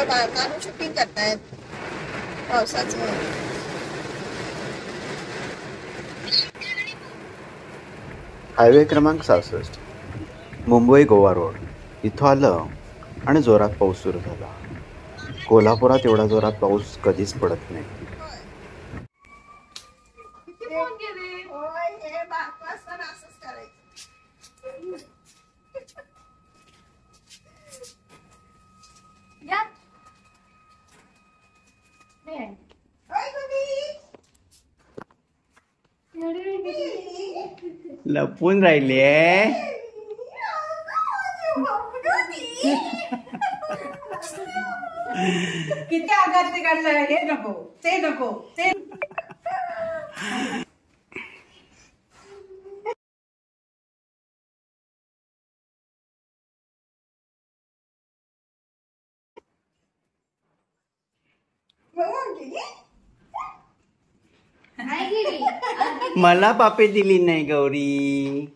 काढून शूटिंग करतायत पावसाचं. हायवे क्रमांक 66 मुंबई गोवा रोड इथं आलं आणि जोरात पाऊस सुरू झाला. कोल्हापुरात एवढा जोरात पाऊस कधीच पडत नाही. लपून राहिले. किती आघात ते काढलं. हे नको ते नको ते. मला पापी दिली नाही गौरी.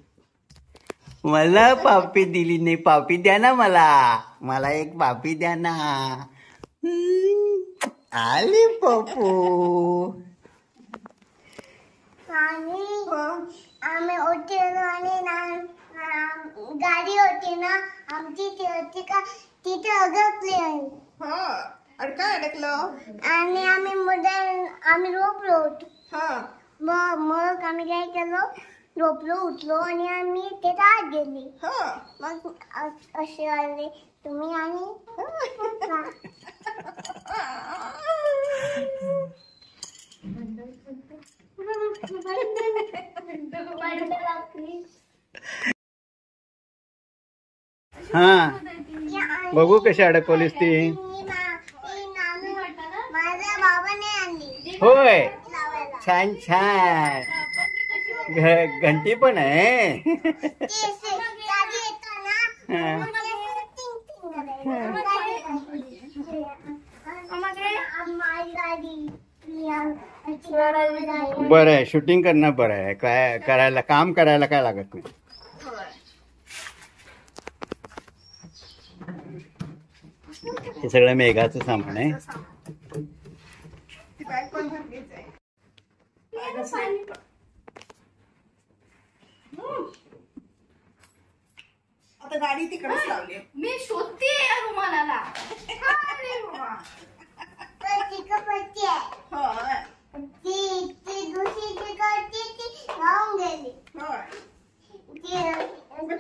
मला पापी दिली नाही. पापी द्या ना मला एक पापी द्या ना. आली पप्पू. आम्ही होटेल आणि गाडी होती ना आमची ती होती का तिथे अडकली आहे. आणि काय अडकलं. आणि आम्ही रोपलो होतो. मग आम्ही काय केलं रोपलो उठलो आणि आम्ही ते आत गेली. मग असे आले तुम्ही आणि हा बघू कशी अडकवलीस ती. माझ्या बाबाने आणली. होय छान छान. घंटी पण आहे. बरं आहे शूटिंग करणं बरं आहे. काय करायला काम करायला काय लागत नाही. हे सगळं मेघाचं सामान आहे. आता गाडी तिकडेच लावली. मी शोधते रुमालाला.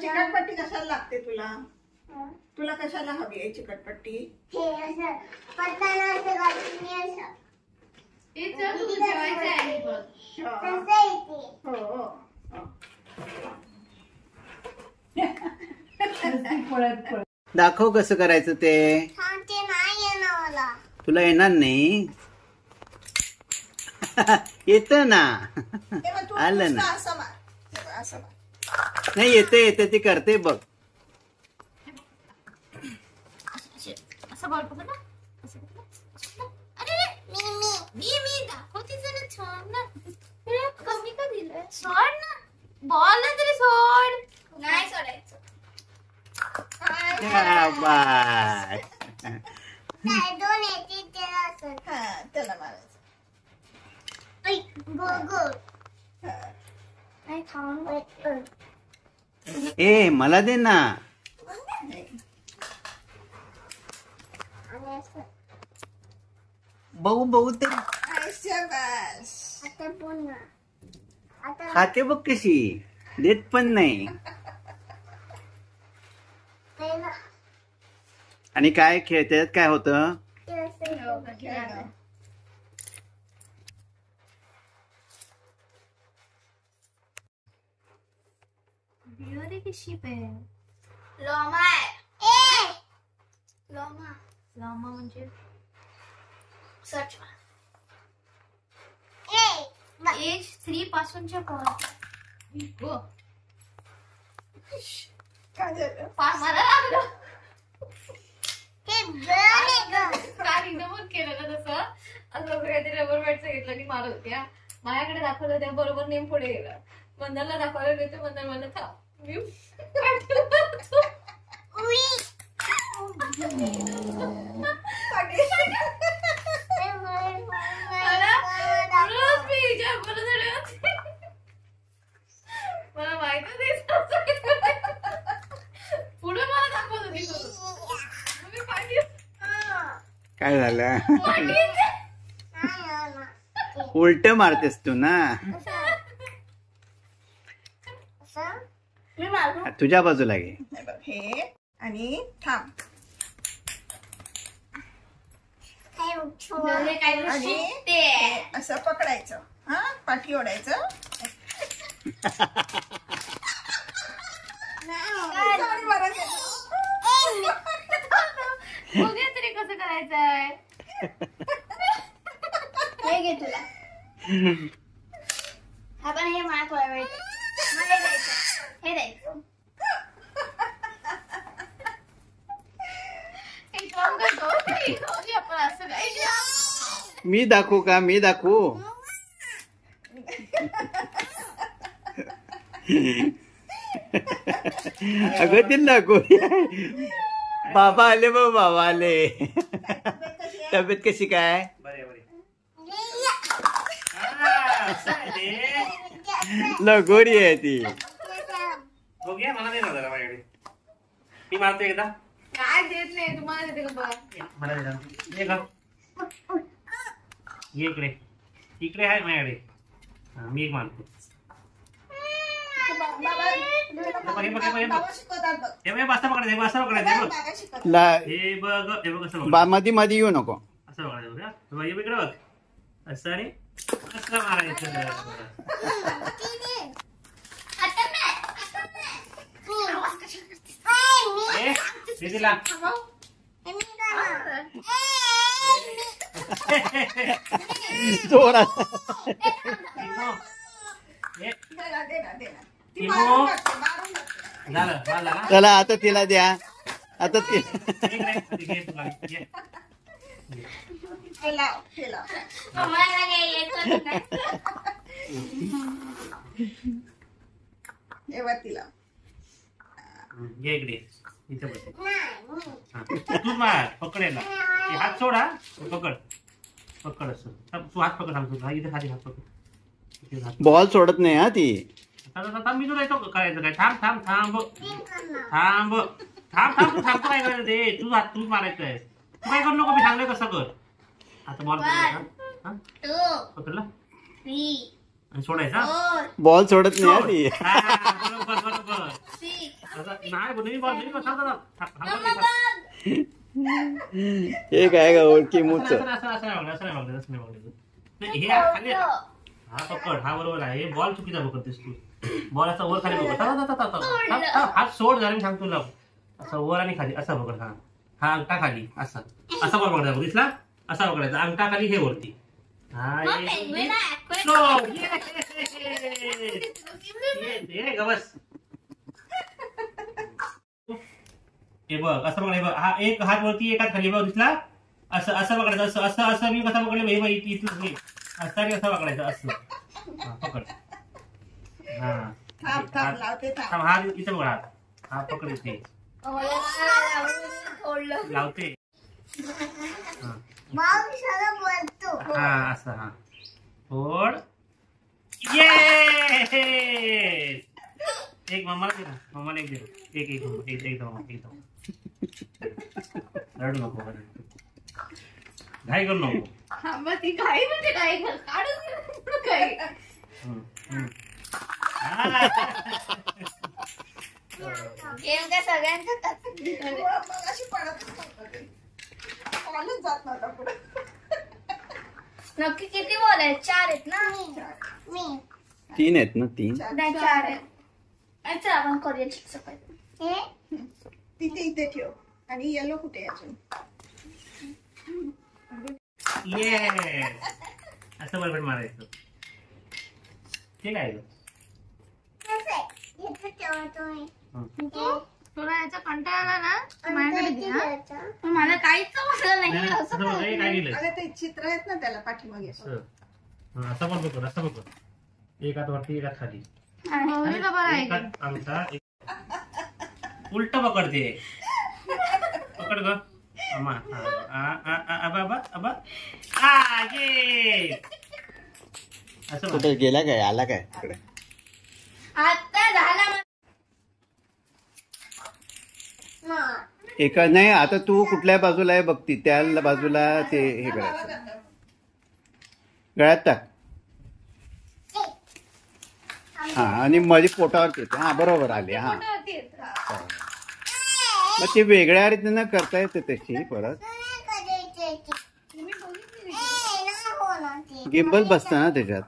चिकटपट्टी कशाला लागते तुला. तुला कशाला हवी आहे चिकटपट्टी. दाखव कसं करायचं ते. तुला येणार नाही. येत ना. आलं ना. नाही येते येते ती करते बघ. मी दाखवते जरा. सोड ना. कमी का दिलंय. सोड ना. बॉल ना तरी सोड. नाही सोडायचं. त्याला मारायचं. ए मला दे ना. बघू बघू ते खाते बघ कशी. देत पण नाही. आणि काय खेळतात काय होतं. शिप आहे. लोमा म्हणजे सर्च एज 3 पासूनच्या मला लागलं. काल एकदमच केलं तसं. असं काहीतरी रबर बॅटचं घेतलं आणि मारत होत्या. माझ्याकडे दाखवलं त्या बरोबर नेम पुढे गेला. मंदरला दाखवलं नाही तर मंदर मला थांब. काय झालं? उलट मारतेस तू ना. मी मारू. तुझ्या बाजूला घे. हे बघ, हे आणि थांब. आणि असं पकडायचं. हा, पाठी ओढायचं. Sorry, बरं केलं. बघूया तरी कसं करायचंय. हे घे तुला. आपण हे मला थोडा वेळ दे. मला हे द्यायचं. हे द्यायचं. एक काम करतो, जाऊया आपण असं काय. मी दाखवू का? मी दाखवू? अगं तिला दाखवू. बाबा आले बघ, बाबा आले. तब्येत कशी काय? लगोरी आहे ती. बघूया, मला दे ना जरा माझ्याकडे. मी मारतो एकदा. काय देत नाही तुम्हाला, देते का बघा. मला दे ना. ये का ये इकडे. इकडे आहे माझ्याकडे. मी एक मारतो. बाबा शिकवतात बघ. हे बघ, बस्ता पकडायचं. हे बस्ता पकडायचं. हे बघ. बाबा शिकवतात. हे बघ, हे बघ कसं बघ. मध्ये मध्ये येऊ नको. असं बघायचं बघा. हे बघ, हे बघ इकडे बघ. असं आणि असं मारायचं. हे दिला. जोरात. दे ना. ती इमो. मारून टाकते, मारून टाकते. झालं, झालं ना? चला आता तिला द्या. आता ती इकडे घे तुला. ये. हे लाव, हे लाव. मला काही येत नाही. हे वरती लाव. घे इकडे. इथे बस. हा. तू मार. पकडेला. हे हात सोडा. पकड. पकड असं. तू हात पकड सांगतो. हा, इथे खाली हात पकड. इथे हात. बॉल सोडत नाही हा ती. थांब, मी तुला येतो करायचं काय. थांब थांब थांब थांब थांब थांब. तू थांबतो काय करायचं ते. तूच मारायचं आहे. तू काय करू नको. मी सांगलोय कसं कर. आता बॉल पकडला आणि सोडायचा. बॉल सोडत नाही हा ती. हा, बरोबर बरोबर. नाही बोल, मी बॉल मी कसं हे काय का ओळखी मूच. असं नाही. हे खाली हा पकड. हा बरोबर आहे. हे बॉल चुकीचा पकडतेस तू. बॉल असा वर खाली पकड. हात सोड जरा, मी सांगतो तुला. असं वर आणि खाली असं पकड. हा, हा अंगठा खाली. असा असा बॉल पकडायचा. दिसला? असा पकडायचा. अंगठा खाली, हे वरती. हा, गवस. हे बघ असं बघ. हा एक हात वरती, एक हात खाली. बघ दिसला? असं असं पकडायचं. असं असं असं मी कसं पकडलं हे बघ. इथलं असं आणि असं पकडायचं. असं हा पकड. हा थांब, लावते थांब. हा इथे बघ. हा पकड इथे लावते. हा असं. हा फोड. ये एक मम्माला दे ना. मम्माला एक दे. एक एकदम रडू नको. घाई करू नको. ती काही म्हणजे काय काढून काही. गेम काय सगळ्यांचा मग अशी पडतच नव्हतं ते. कॉलेज जात नव्हता पुढे. नक्की किती बॉल आहेत? 4 आहेत ना. मी 3 आहेत ना. 3 नाही 4 आहेत. अच्छा आपण करूया सकाळी. हे तिथे इथे ठेव. आणि येलो कुठे आहे अजून? ये असं बरोबर मारायचं. ठीक आहे. इथे ठेवतो मी. तुला याचा कंटाळा आला ना माझ्याकडे दे हा. मला काहीच समजलं नाही. असं बघ. हे काय केलं? अरे ते चित्र आहेत ना त्याला पाठीमागे. असं पण बघ. असं बघ. एक हात वरती, एक हात खाली. मी तर बरं एक हात अंगठा. उलट पकडते. पकड ग. असं कुठे गेला काय? आला काय इकडे? आता झाला. एका नाही, आता तू कुठल्या बाजूला आहे बघती त्या बाजूला ते हे करायचं, गळ्यात टाक. हा आणि मध्ये पोटावर येते. हा बरोबर आले. हा मग ते वेगळ्या रीतीनं करता येते त्याची परत. गिंबल बसतं ना त्याच्यात.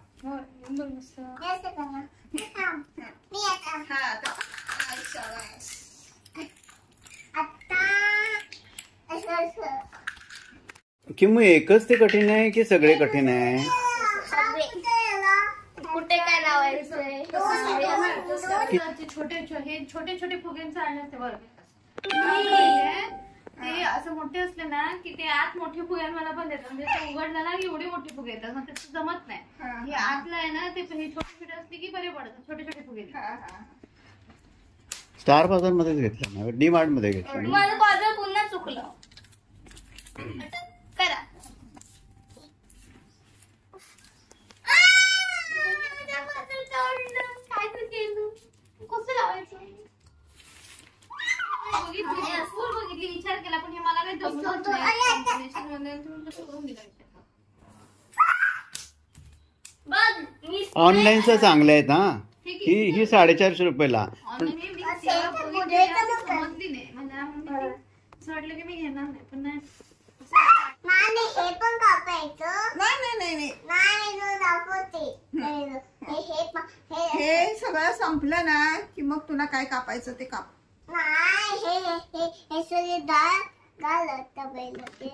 कि मग एकच ते कठीण आहे की सगळे कठीण आहे? कुठे काय लावायचंय? छोटे छोटे फुग्यांचं आणलं ते वर्ग ते असं मोठे असले ना की ते आत मोठे फुगे मला पण देतात. म्हणजे ते उघडलं ना की एवढे मोठे फुगे येतात, मग ते जमत नाही. हे आतलं आहे ना ते छोटे छोटे असले की बरे पडतात. छोटे छोटे फुगे स्टार बाजार मध्येच घेतलं ना, डी मार्ट मध्ये घेतलं. माझं बाजार पुन्हा चुकलं. करा काय केलं? कसं लावायचं? बघितली विचार केला पण हे मला काही जमत नाही. ऑनलाईनचं चांगलं आहेत. हा ही 450 रुपयाला. समजली नाही मला, असं वाटलं की मी घेणार नाही पण नाही. हे पण कापायचं. नाही हे सगळं संपलं ना की मग तुला काय कापायचं ते काप. हे सगळे डाळ घालत पहिलं ते